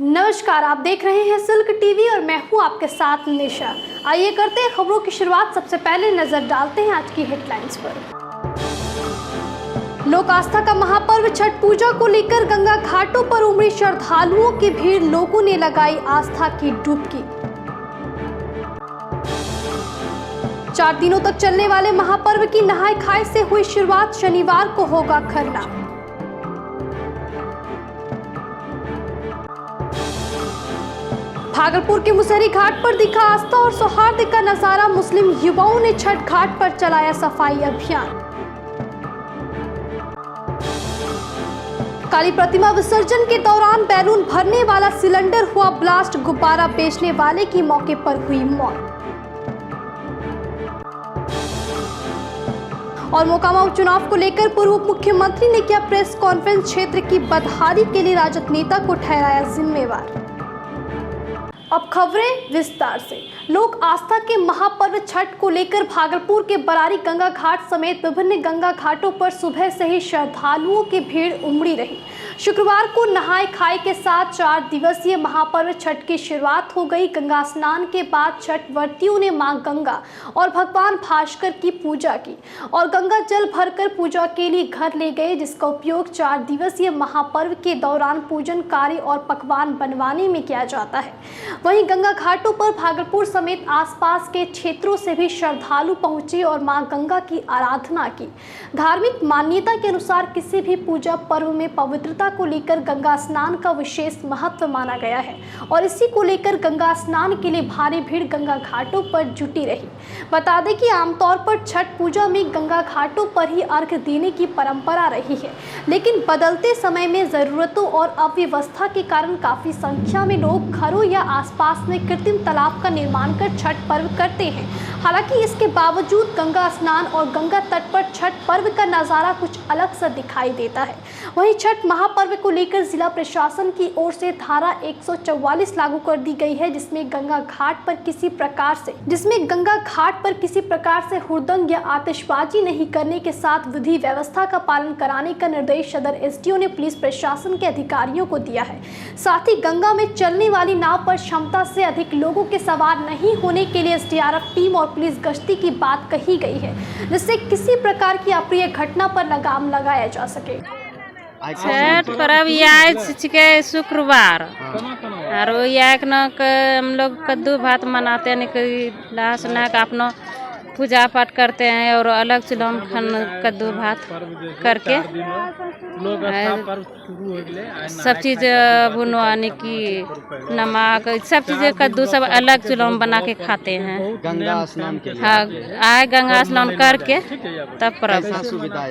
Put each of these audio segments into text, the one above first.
नमस्कार, आप देख रहे हैं सिल्क टीवी और मैं हूं आपके साथ निशा। आइए करते हैं खबरों की शुरुआत। सबसे पहले नजर डालते हैं आज की हेडलाइंस पर। लोक आस्था का महापर्व छठ पूजा को लेकर गंगा घाटों पर उमड़ी श्रद्धालुओं की भीड़, लोगों ने लगाई आस्था की डुबकी। 4 दिनों तक चलने वाले महापर्व की नहाय खाय से हुई शुरुआत, शनिवार को होगा खरना। भागलपुर के मुसहरी घाट पर दिखा आस्था और सौहार्द का नजारा, मुस्लिम युवाओं ने छठ घाट पर चलाया सफाई अभियान। काली प्रतिमा विसर्जन के दौरान बैलून भरने वाला सिलेंडर हुआ ब्लास्ट, गुब्बारा बेचने वाले की मौके पर हुई मौत। और मोकामा उपचुनाव को लेकर पूर्व मुख्यमंत्री ने किया प्रेस कॉन्फ्रेंस, क्षेत्र की बदहाली के लिए राजद नेता को ठहराया जिम्मेवार। अब खबरें विस्तार से। लोक आस्था के महापर्व छठ को लेकर भागलपुर के बरारी गंगा घाट समेत विभिन्न गंगा घाटों पर सुबह से ही श्रद्धालुओं की भीड़ उमड़ी रही। शुक्रवार को नहाय खाय के साथ 4 दिवसीय महापर्व छठ की शुरुआत हो गई। गंगा स्नान के बाद छठ व्रतियों ने मां गंगा और भगवान भास्कर की पूजा की और गंगा जल भरकर पूजा के लिए घर ले गए, जिसका उपयोग 4 दिवसीय महापर्व के दौरान पूजन कार्य और पकवान बनवाने में किया जाता है। वहीं गंगा घाटों पर भागलपुर समेत आसपास के क्षेत्रों से भी श्रद्धालु पहुंचे और मां गंगा की आराधना की। धार्मिक मान्यता के अनुसार किसी भी पूजा पर्व में पवित्रता को लेकर गंगा स्नान का विशेष महत्व माना गया है और इसी को लेकर गंगा स्नान के लिए भारी भीड़ गंगा घाटों पर जुटी रही। बता दें कि आमतौर पर छठ पूजा में गंगा घाटों पर ही अर्घ्य देने की परंपरा रही है, लेकिन बदलते समय में जरूरतों और अव्यवस्था के कारण काफी संख्या में लोग घरों या आसपास में कृत्रिम तालाब का निर्माण कर छठ पर्व करते हैं। हालांकि इसके बावजूद गंगा स्नान और गंगा तट पर छठ पर्व का नज़ारा कुछ अलग सा दिखाई देता है। वहीं छठ महापर्व को लेकर जिला प्रशासन की ओर से धारा 144 लागू कर दी गई है, जिसमें गंगा घाट पर किसी प्रकार से हुड़दंग या आतिशबाजी नहीं करने के साथ विधि व्यवस्था का पालन कराने का निर्देश सदर एसडीओ ने पुलिस प्रशासन के अधिकारियों को दिया है। साथ ही गंगा में चलने वाली नाव पर क्षमता से अधिक लोगों के सवार नहीं होने के लिए एसडीआरएफ टीम और पुलिस गश्ती की बात कही गई है, जिससे किसी प्रकार की अप्रिय घटना पर लगाम लगाया जा सके। छठ पर्व छिके शुक्रवार और हम लोग कद्दू भात मनाते हैं, नहा के अपना पूजा पाठ करते हैं और अलग से हम कद्दू भात करके सब चीज़ भुनवाने की नमक सब चीज़ें कद्दू सब अलग से हम बना के खाते हैं। गंगा स्नान के लिए आए गंगा स्नान करके तब पर्व।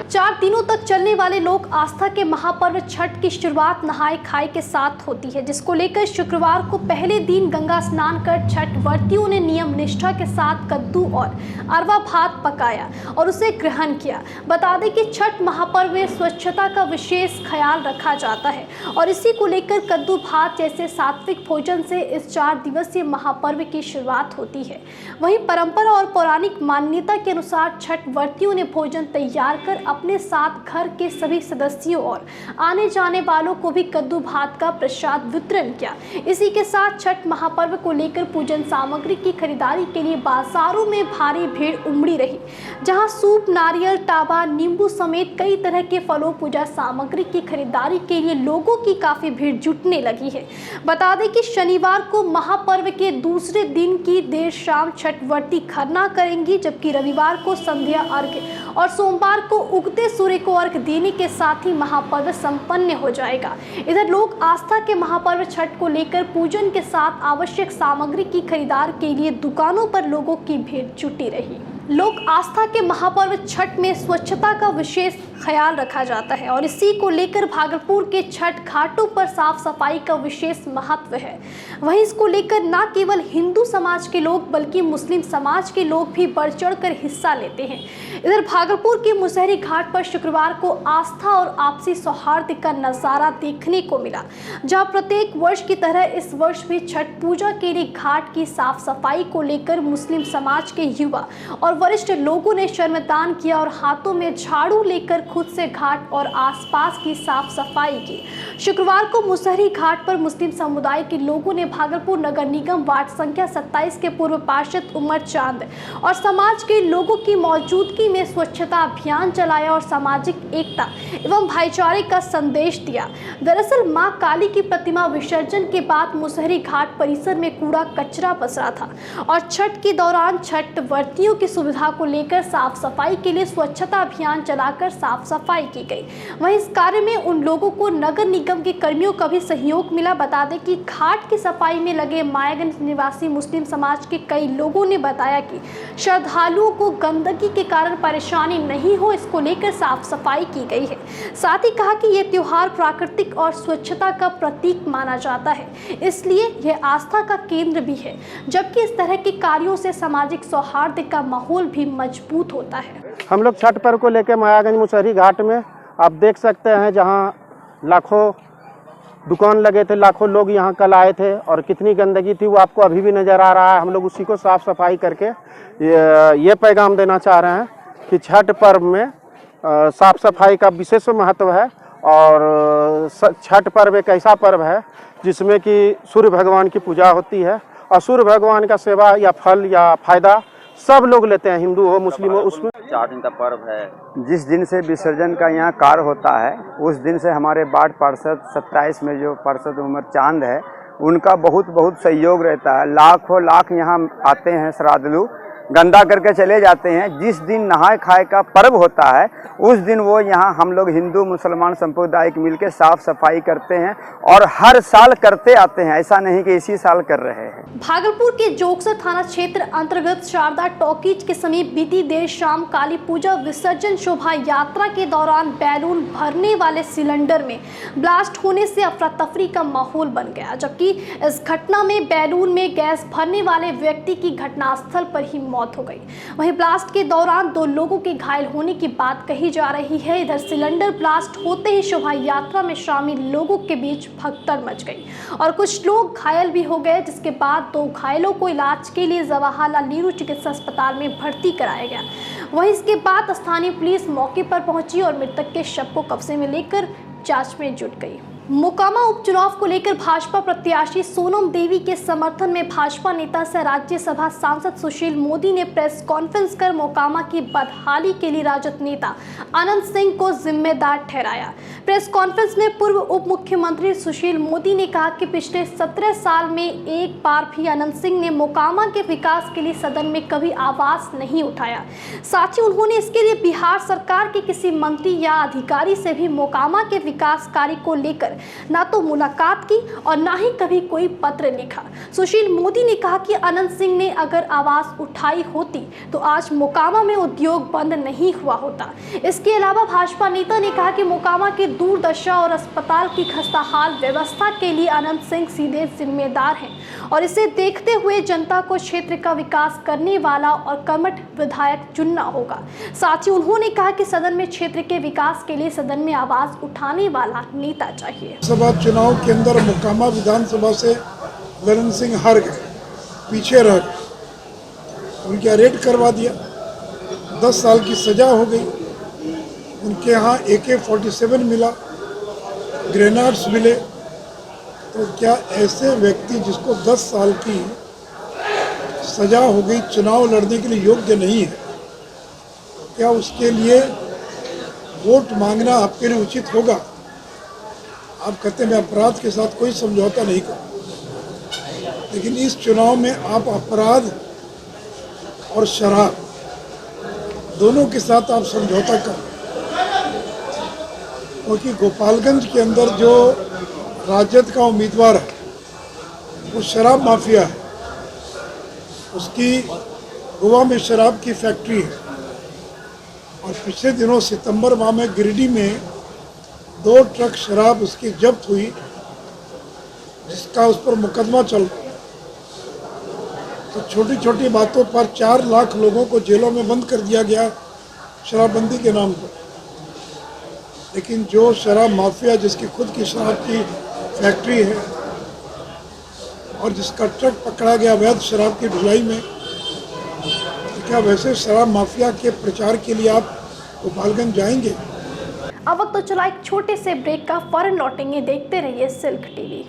4 दिनों तक चलने वाले लोक आस्था के महापर्व छठ की शुरुआत नहाय खाय के साथ होती है, जिसको लेकर शुक्रवार को पहले दिन गंगा स्नान कर छठ व्रतियों ने नियम निष्ठा के साथ कद्दू और अरवा भात पकाया और उसे ग्रहण किया। बता दें कि छठ महापर्व में स्वच्छता का विशेष ख्याल रखा जाता है और इसी को लेकर कद्दू भात जैसे सात्विक भोजन से इस 4 दिवसीय महापर्व की शुरुआत होती है। वहीं परंपरा और पौराणिक मान्यता के अनुसार छठ व्रतियों ने भोजन तैयार कर अपने साथ घर के सभी सदस्यों और आने जाने वालों को भी कद्दू भात का प्रसाद वितरण किया। इसी के साथ छठ महापर्व को लेकर पूजन सामग्री की खरीदारी के लिए बाजारों में भारी भीड़ उमड़ी रही, जहां सूप, नारियल, टाबा, नींबू समेत कई तरह के फलों, पूजा सामग्री की खरीदारी के लिए लोगों की काफी भीड़ जुटने लगी है। बता दें कि शनिवार को महापर्व के दूसरे दिन की देर शाम छठ व्रती खरना करेंगी, जबकि रविवार को संध्या अर्घ्य और सोमवार को उगते सूर्य को अर्घ्य देने के साथ ही महापर्व संपन्न हो जाएगा। इधर लोक आस्था के महापर्व छठ को लेकर पूजन के साथ आवश्यक सामग्री की खरीदार के लिए दुकानों पर लोगों की भीड़ जुटी रही। लोक आस्था के महापर्व छठ में स्वच्छता का विशेष ख्याल रखा जाता है और इसी को लेकर भागलपुर के छठ घाटों पर साफ सफाई का विशेष महत्व है। वहीं इसको लेकर न केवल हिंदू समाज के लोग बल्कि मुस्लिम समाज के लोग भी बढ़ चढ़कर हिस्सा लेते हैं। इधर भागलपुर के मुसहरी घाट पर शुक्रवार को आस्था और आपसी सौहार्द का नज़ारा देखने को मिला, जहां प्रत्येक वर्ष की तरह इस वर्ष भी छठ पूजा के लिए घाट की साफ सफाई को लेकर मुस्लिम समाज के युवा और और वरिष्ठ लोगों ने श्रमदान किया और हाथों में झाड़ू लेकर खुद से घाट और आसपास की साफ सफाई की। शुक्रवार को मुसहरी घाट पर मुस्लिम समुदाय के लोगों ने भागलपुर नगर निगम वार्ड संख्या 27 के पूर्व पार्षद उमर चांद और समाज के लोगों की मौजूदगी में स्वच्छता अभियान चलाया और सामाजिक एकता एवं भाईचारे का संदेश दिया। दरअसल मां काली की प्रतिमा विसर्जन के बाद मुसहरी घाट परिसर में कूड़ा कचरा पसरा था और छठ के दौरान छठ व्रतियों की सुविधा को लेकर साफ सफाई के लिए स्वच्छता अभियान चलाकर साफ सफाई की गई। वहीं इस कार्य में उन लोगों को नगर निगम के कर्मियों का भी सहयोग मिला। बता दें कि घाट की सफाई में लगे मायागंज निवासी मुस्लिम समाज के कई लोगों ने बताया कि श्रद्धालुओं को गंदगी के कारण परेशानी नहीं हो, इसको लेकर साफ सफाई की गई है। साथ ही कहा कि ये त्योहार प्राकृतिक और स्वच्छता का प्रतीक माना जाता है, इसलिए यह आस्था का केंद्र भी है, जबकि इस तरह के कार्यों से सामाजिक सौहार्द का माहौल भी मजबूत होता है। हम लोग छठ पर्व को लेकर मायागंज मुसहरी घाट में आप देख सकते हैं, जहां लाखों दुकान लगे थे, लाखों लोग यहां कल आए थे और कितनी गंदगी थी वो आपको अभी भी नज़र आ रहा है। हम लोग उसी को साफ सफाई करके ये पैगाम देना चाह रहे हैं कि छठ पर्व में साफ सफाई का विशेष महत्व है और छठ पर्व एक ऐसा पर्व है जिसमें कि सूर्य भगवान की पूजा होती है और सूर्य भगवान का सेवा या फल या फायदा सब लोग लेते हैं, हिंदू हो मुस्लिम हो। उसमें 4 दिन का पर्व है। जिस दिन से विसर्जन का यहाँ कार्य होता है उस दिन से हमारे वार्ड पार्षद 27 में जो पार्षद उमर चांद है उनका बहुत सहयोग रहता है। लाखों लाख यहाँ आते हैं श्रद्धालु, गंदा करके चले जाते हैं। जिस दिन नहाय खाए का पर्व होता है उस दिन वो यहाँ हम लोग हिंदू मुसलमान संप्रदाय मिलकर साफ सफाई करते हैं और हर साल करते आते हैं, ऐसा नहीं कि इसी साल कर रहे हैं। भागलपुर के जोगसर थाना क्षेत्र अंतर्गत शारदा टॉकीज के समीप बीती देर शाम काली पूजा विसर्जन शोभा यात्रा के दौरान बैलून भरने वाले सिलेंडर में ब्लास्ट होने से अफरा तफरी का माहौल बन गया, जबकि इस घटना में बैलून में गैस भरने वाले व्यक्ति की घटनास्थल पर ही मौत हो गई। वहीं ब्लास्ट के दौरान 2 लोगों के घायल होने की बात कही जा रही है। इधर सिलेंडर ब्लास्ट होते ही शोभा यात्रा में शामिल लोगों के बीच भगदड़ मच गई और कुछ लोग घायल भी हो गए, जिसके बाद 2 घायलों को इलाज के लिए जवाहरलाल नेहरू चिकित्सा अस्पताल में भर्ती कराया गया। वहीं इसके बाद स्थानीय पुलिस मौके पर पहुंची और मृतक के शव को कब्जे में लेकर जांच में जुट गई। मोकामा उपचुनाव को लेकर भाजपा प्रत्याशी सोनम देवी के समर्थन में भाजपा नेता सह राज्यसभा सांसद सुशील मोदी ने प्रेस कॉन्फ्रेंस कर मोकामा की बदहाली के लिए राजद नेता अनंत सिंह को जिम्मेदार ठहराया। प्रेस कॉन्फ्रेंस में पूर्व उप मुख्यमंत्री सुशील मोदी ने कहा कि पिछले 17 साल में एक बार भी अनंत सिंह ने मोकामा के विकास के लिए सदन में कभी आवाज नहीं उठाया। साथ ही उन्होंने इसके लिए बिहार सरकार के किसी मंत्री या अधिकारी से भी मोकामा के विकास कार्य को लेकर ना तो मुलाकात की और ना ही कभी कोई पत्र लिखा। सुशील मोदी ने कहा कि अनंत सिंह ने अगर आवाज उठाई होती तो आज मोकामा में उद्योग बंद नहीं हुआ होता। इसके अलावा भाजपा नेता ने कहा कि मोकामा की दुर्दशा और अस्पताल की खस्ताहाल व्यवस्था के लिए अनंत सिंह सीधे जिम्मेदार हैं और इसे देखते हुए जनता को क्षेत्र का विकास करने वाला और कर्मठ विधायक चुनना होगा। साथ ही उन्होंने कहा कि सदन में क्षेत्र के विकास के लिए सदन में आवाज उठाने वाला नेता चाहिए। लोकसभा चुनाव के अंदर मोकामा विधानसभा से ललन सिंह हार गए, पीछे रह गए, उनके अरेस्ट करवा दिया, 10 साल की सजा हो गई। उनके यहाँ AK-47 मिला, ग्रेनेड्स मिले, तो क्या ऐसे व्यक्ति जिसको 10 साल की सजा हो गई चुनाव लड़ने के लिए योग्य नहीं है? क्या उसके लिए वोट मांगना आपके लिए उचित होगा? आप कहते हैं मैं अपराध के साथ कोई समझौता नहीं करूँ, लेकिन इस चुनाव में आप अपराध और शराब दोनों के साथ आप समझौता करें, क्योंकि गोपालगंज के अंदर जो राजद का उम्मीदवार है वो शराब माफिया है, उसकी गोवा में शराब की फैक्ट्री है और पिछले दिनों सितंबर माह में गिरिडीह में 2 ट्रक शराब उसकी जब्त हुई, जिसका उस पर मुकदमा चल रहा है। तो छोटी छोटी बातों पर 4 लाख लोगों को जेलों में बंद कर दिया गया शराबबंदी के नाम पर। लेकिन जो शराब माफिया जिसकी खुद की शराब की फैक्ट्री है और जिसका ट्रक पकड़ा गया अवैध शराब की ढुलाई में, क्या वैसे शराब माफिया के प्रचार के लिए आप गोपालगंज जाएंगे? अब वक्त तो चला एक छोटे से ब्रेक का, फौरन लौटेंगे। देखते रहिए सिल्क टीवी।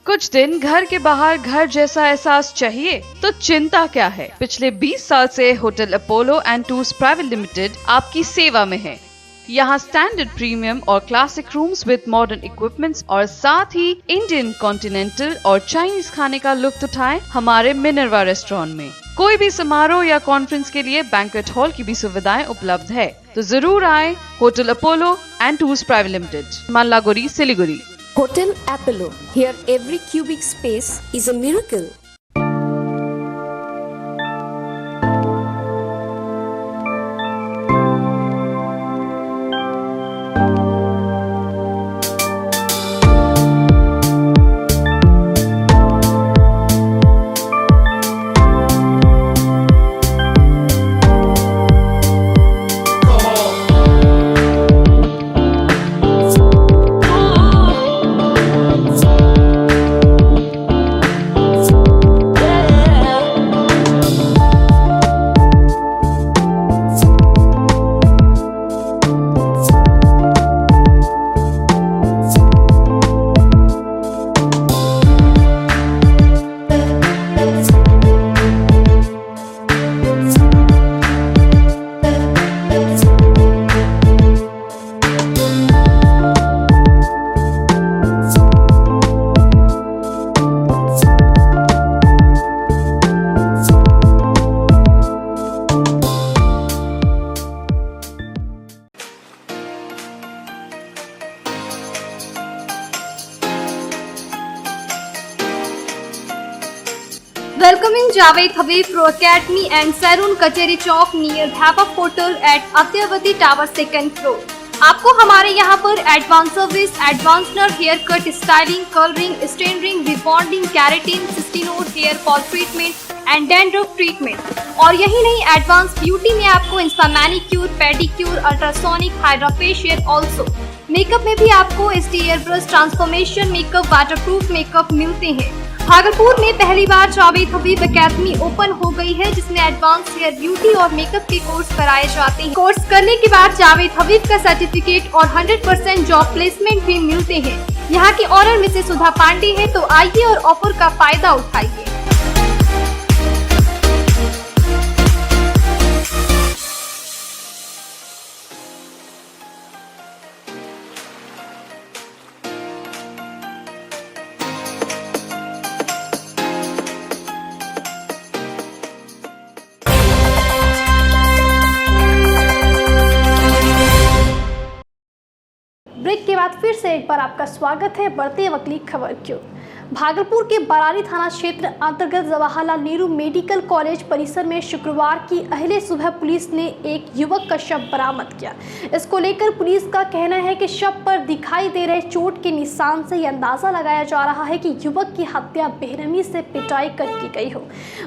कुछ दिन घर के बाहर घर जैसा एहसास चाहिए तो चिंता क्या है। पिछले 20 साल से hotel Apollo and tours private limited आपकी सेवा में है। यहाँ स्टैंडर्ड, प्रीमियम और classic rooms with modern equipments और साथ ही इंडियन, कॉन्टिनेंटल और चाइनीज खाने का लुत्फ उठाएं हमारे मिनर्वा रेस्टोरेंट में। कोई भी समारोह या कॉन्फ्रेंस के लिए बैंक्वेट हॉल की भी सुविधाएं उपलब्ध है, तो जरूर आए hotel Apollo and tours private limited, Mallaguri, Siliguri. Hotel Apollo. Here every cubic space is a miracle. Welcoming Javed Habib Pro Academy and Saloon Kacheri Chowk near Bhapak Hotel at Adyavati Tower 2nd floor। आपको हमारे यहाँ पर advance service, एडवांसनर hair cut, styling, colouring, स्टेनरिंग, rebonding, keratin, सिस्टीनोर hair fall treatment and dandruff treatment, और यही नहीं, एडवांस ब्यूटी में आपको insta manicure, pedicure, ultrasonic, hydra facial, also makeup में भी आपको SD air brush, transformation makeup, waterproof makeup मिलते हैं। भागलपुर में पहली बार जावेद हबीब एकेडमी ओपन हो गई है, जिसमें एडवांस हेयर ब्यूटी और मेकअप के कोर्स कराए जाते हैं। कोर्स करने के बाद जावेद हबीब का सर्टिफिकेट और 100% जॉब प्लेसमेंट भी मिलते हैं। यहाँ की ऑनर मिसेस सुधा पांडे है, तो आइए और ऑफर का फायदा उठाइए। ब्रेक के बाद फिर से एक बार आपका स्वागत है। बढ़ते अगली खबर क्यों। भागलपुर के बरारी थाना क्षेत्र अंतर्गत जवाहरलाल नेहरू मेडिकल कॉलेज परिसर में शुक्रवार की अहले सुबह पुलिस ने एक युवक का शव बरामद किया। इसको लेकर पुलिस का कहना है कि शव पर दिखाई दे रहे चोट के निशान से यह अंदाजा लगाया जा रहा है कि युवक की हत्या बेरहमी से पिटाई कर की गई हो।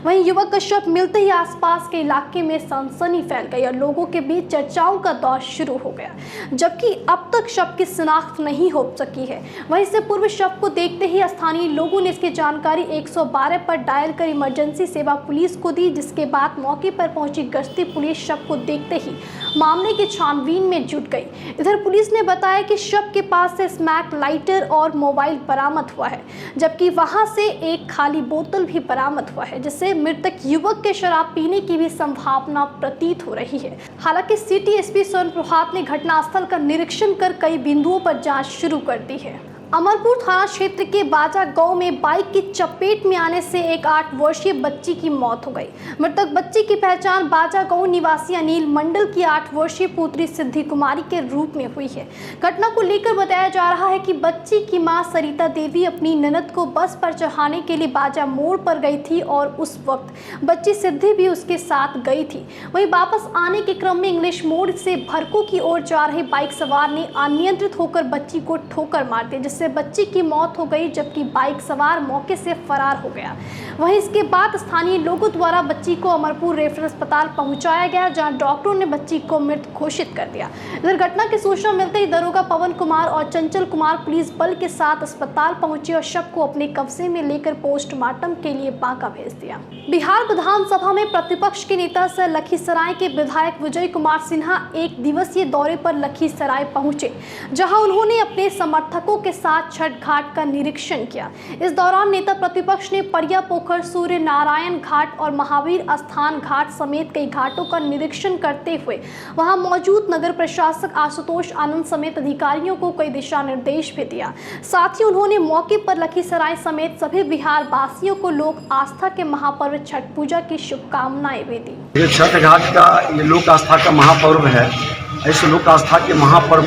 वहीं युवक का शव मिलते ही आसपास के इलाके में सनसनी फैल गई और लोगों के बीच चर्चाओं का दौर शुरू हो गया, जबकि अब तक शव की शिनाख्त नहीं हो सकी है। वहीं से पूर्व शव को देखते ही स्थानीय स्थानीय लोगों ने इसकी जानकारी 112 पर डायल कर इमरजेंसी सेवा पुलिस को दी, जिसके बाद मौके पर पहुंची गश्ती पुलिस शव को देखते ही मामले की छानबीन में जुट गई। इधर पुलिस ने बताया कि शव के पास से स्मैक लाइटर और मोबाइल बरामद हुआ है, जबकि वहां से एक खाली बोतल भी बरामद हुआ है, जिससे मृतक युवक के शराब पीने की भी संभावना प्रतीत हो रही है। हालांकि सिटी एसपी स्वर्ण प्रभात ने घटनास्थल का निरीक्षण कर कई बिंदुओं पर जांच शुरू कर दी है। अमरपुर थाना क्षेत्र के बाजा गांव में बाइक की चपेट में आने से एक 8 वर्षीय बच्ची की मौत हो गई। मृतक बच्ची की पहचान बाजा गांव निवासी अनिल मंडल की 8 वर्षीय पुत्री सिद्धि कुमारी के रूप में हुई है। घटना को लेकर बताया जा रहा है कि बच्ची की मां सरिता देवी अपनी ननद को बस पर चढ़ाने के लिए बाजा मोड़ पर गई थी और उस वक्त बच्ची सिद्धि भी उसके साथ गई थी। वहीं वापस आने के क्रम में इंग्लिश मोड़ से भरको की ओर जा रहे बाइक सवार ने अनियंत्रित होकर बच्ची को ठोकर मार दी, जिससे बच्ची की मौत हो गई, जबकि बाइक सवार मौके से फरार हो गया। वहीं इसके बाद स्थानीय लोगों द्वारा बच्ची को अमरपुर रेफरल अस्पताल पहुंचाया गया, जहां डॉक्टरों ने बच्ची को मृत घोषित कर दिया। इधर घटना की सूचना मिलते ही दरोगा पवन कुमार और चंचल कुमार पुलिस बल के साथ अस्पताल पहुंचे और शव को अपने कब्जे में लेकर पोस्टमार्टम के लिए बांका भेज दिया। बिहार विधानसभा में प्रतिपक्ष के नेता सह लखीसराय के विधायक विजय कुमार सिन्हा एक दिवसीय दौरे पर लखीसराय पहुंचे, जहां उन्होंने अपने समर्थकों के साथ छठ घाट का निरीक्षण किया। इस दौरान नेता प्रतिपक्ष ने परिया पोखर, सूर्य नारायण घाट और महावीर स्थान घाट समेत कई घाटों का निरीक्षण करते हुए वहां मौजूद नगर प्रशासक आशुतोष आनंद समेत अधिकारियों को कई दिशा निर्देश भी दिया। साथ ही उन्होंने मौके पर लखीसराय समेत सभी बिहार वासियों को लोक आस्था के महापर्व छठ पूजा की शुभकामनाएं भी दी। ये छठ घाट का ये लोक आस्था का महापर्व है। ऐसे लोक आस्था के महापर्व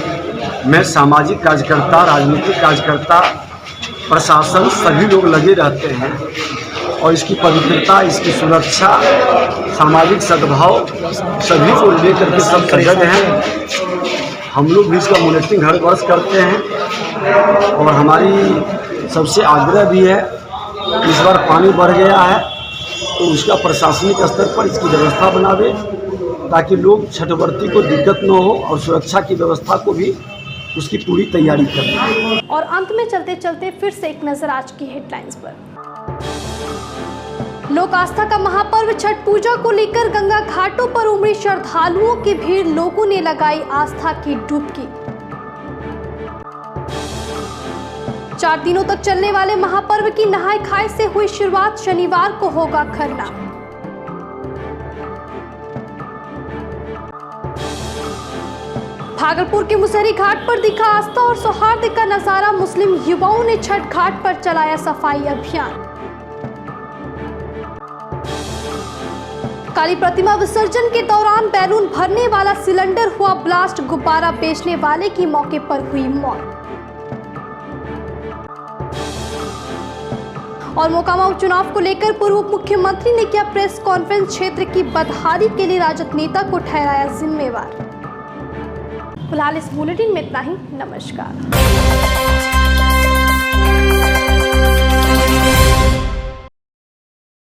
में सामाजिक कार्यकर्ता, राजनीतिक कार्यकर्ता, प्रशासन सभी लोग लगे रहते हैं और इसकी पवित्रता, इसकी सुरक्षा, सामाजिक सद्भाव सभी को लेकर के सब सजग हैं। हम लोग भी इसका मॉनिटरिंग हर वर्ष करते हैं और हमारी सबसे आग्रह भी है, इस बार पानी बढ़ गया है तो उसका प्रशासनिक स्तर पर इसकी व्यवस्था बनावे ताकि लोग छठवर्ती को दिक्कत न हो और सुरक्षा की व्यवस्था को भी उसकी पूरी तैयारी करें। और अंत में चलते चलते फिर से एक नजर आज की हेडलाइंस पर। लोक आस्था का महापर्व छठ पूजा को लेकर गंगा घाटों पर उमड़ी श्रद्धालुओं की भीड़, लोगों ने लगाई आस्था की डुबकी। 4 दिनों तक चलने वाले महापर्व की नहाय खाय से हुई शुरुआत, शनिवार को होगा खरना। भागलपुर के मुसहरी घाट पर दिखा आस्था और सौहार्द का नजारा, मुस्लिम युवाओं ने छठ घाट पर चलाया सफाई अभियान। काली प्रतिमा विसर्जन के दौरान बैलून भरने वाला सिलेंडर हुआ ब्लास्ट, गुब्बारा बेचने वाले की मौके पर हुई मौत। और मोकामा उपचुनाव को लेकर पूर्व मुख्यमंत्री ने किया प्रेस कॉन्फ्रेंस, क्षेत्र की बदहाली के लिए राजद नेता को ठहराया जिम्मेवार। फिलहाल इस बुलेटिन में इतना ही। नमस्कार।